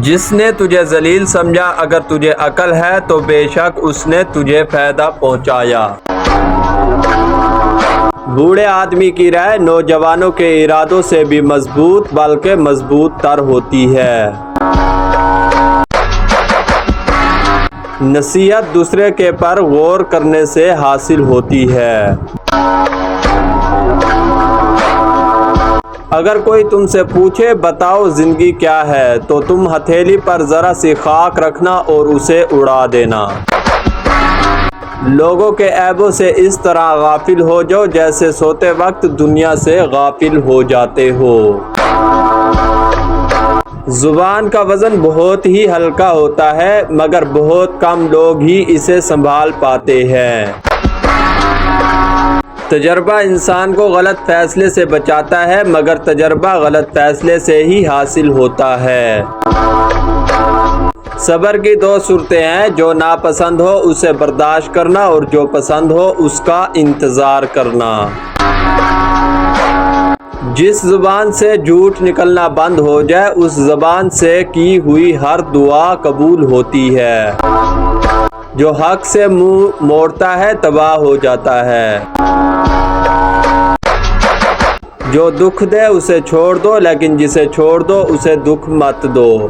جس نے تجھے ذلیل سمجھا اگر تجھے عقل ہے تو بے شک اس نے تجھے فائدہ پہنچایا۔ بوڑھے آدمی کی رائے نوجوانوں کے ارادوں سے بھی مضبوط بلکہ مضبوط تر ہوتی ہے۔ نصیحت دوسرے کے پر غور کرنے سے حاصل ہوتی ہے۔ اگر کوئی تم سے پوچھے بتاؤ زندگی کیا ہے تو تم ہتھیلی پر ذرا سی خاک رکھنا اور اسے اڑا دینا۔ لوگوں کے عیبوں سے اس طرح غافل ہو جاؤ جیسے سوتے وقت دنیا سے غافل ہو جاتے ہو۔ زبان کا وزن بہت ہی ہلکا ہوتا ہے مگر بہت کم لوگ ہی اسے سنبھال پاتے ہیں۔ تجربہ انسان کو غلط فیصلے سے بچاتا ہے مگر تجربہ غلط فیصلے سے ہی حاصل ہوتا ہے۔ صبر کی دو صورتیں ہیں، جو ناپسند ہو اسے برداشت کرنا اور جو پسند ہو اس کا انتظار کرنا۔ جس زبان سے جھوٹ نکلنا بند ہو جائے اس زبان سے کی ہوئی ہر دعا قبول ہوتی ہے۔ جو حق سے منہ موڑتا ہے تباہ ہو جاتا ہے۔ جو دکھ دے اسے چھوڑ دو لیکن جسے چھوڑ دو اسے دکھ مت دو۔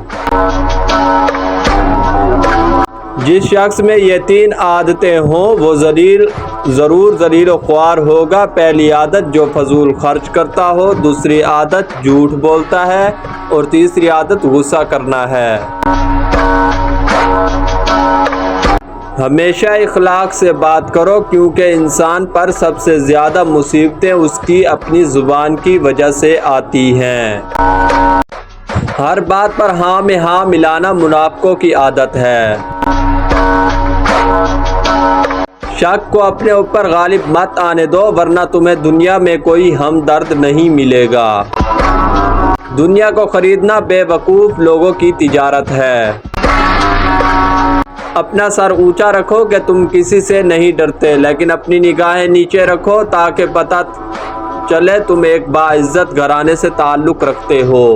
جس شخص میں یہ تین عادتیں ہوں وہ ضرور ذلیل و خوار ہوگا۔ پہلی عادت جو فضول خرچ کرتا ہو، دوسری عادت جھوٹ بولتا ہے اور تیسری عادت غصہ کرنا ہے۔ ہمیشہ اخلاق سے بات کرو کیونکہ انسان پر سب سے زیادہ مصیبتیں اس کی اپنی زبان کی وجہ سے آتی ہیں۔ ہر بات پر ہاں میں ہاں ملانا منافقوں کی عادت ہے۔ شک کو اپنے اوپر غالب مت آنے دو ورنہ تمہیں دنیا میں کوئی ہمدرد نہیں ملے گا۔ دنیا کو خریدنا بے وقوف لوگوں کی تجارت ہے۔ اپنا سر اونچا رکھو کہ تم کسی سے نہیں ڈرتے لیکن اپنی نگاہیں نیچے رکھو تاکہ پتہ چلے تم ایک باعزت گھرانے سے تعلق رکھتے ہو۔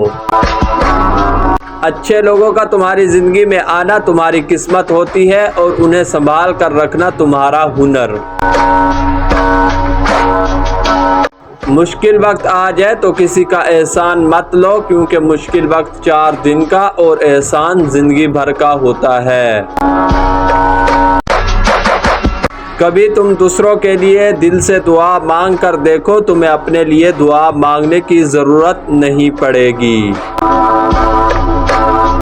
اچھے لوگوں کا تمہاری زندگی میں آنا تمہاری قسمت ہوتی ہے اور انہیں سنبھال کر رکھنا تمہارا ہنر۔ مشکل وقت آ جائے تو کسی کا احسان مت لو کیونکہ مشکل وقت 4 دن کا اور احسان زندگی بھر کا ہوتا ہے۔ کبھی تم دوسروں کے لیے دل سے دعا مانگ کر دیکھو، تمہیں اپنے لیے دعا مانگنے کی ضرورت نہیں پڑے گی۔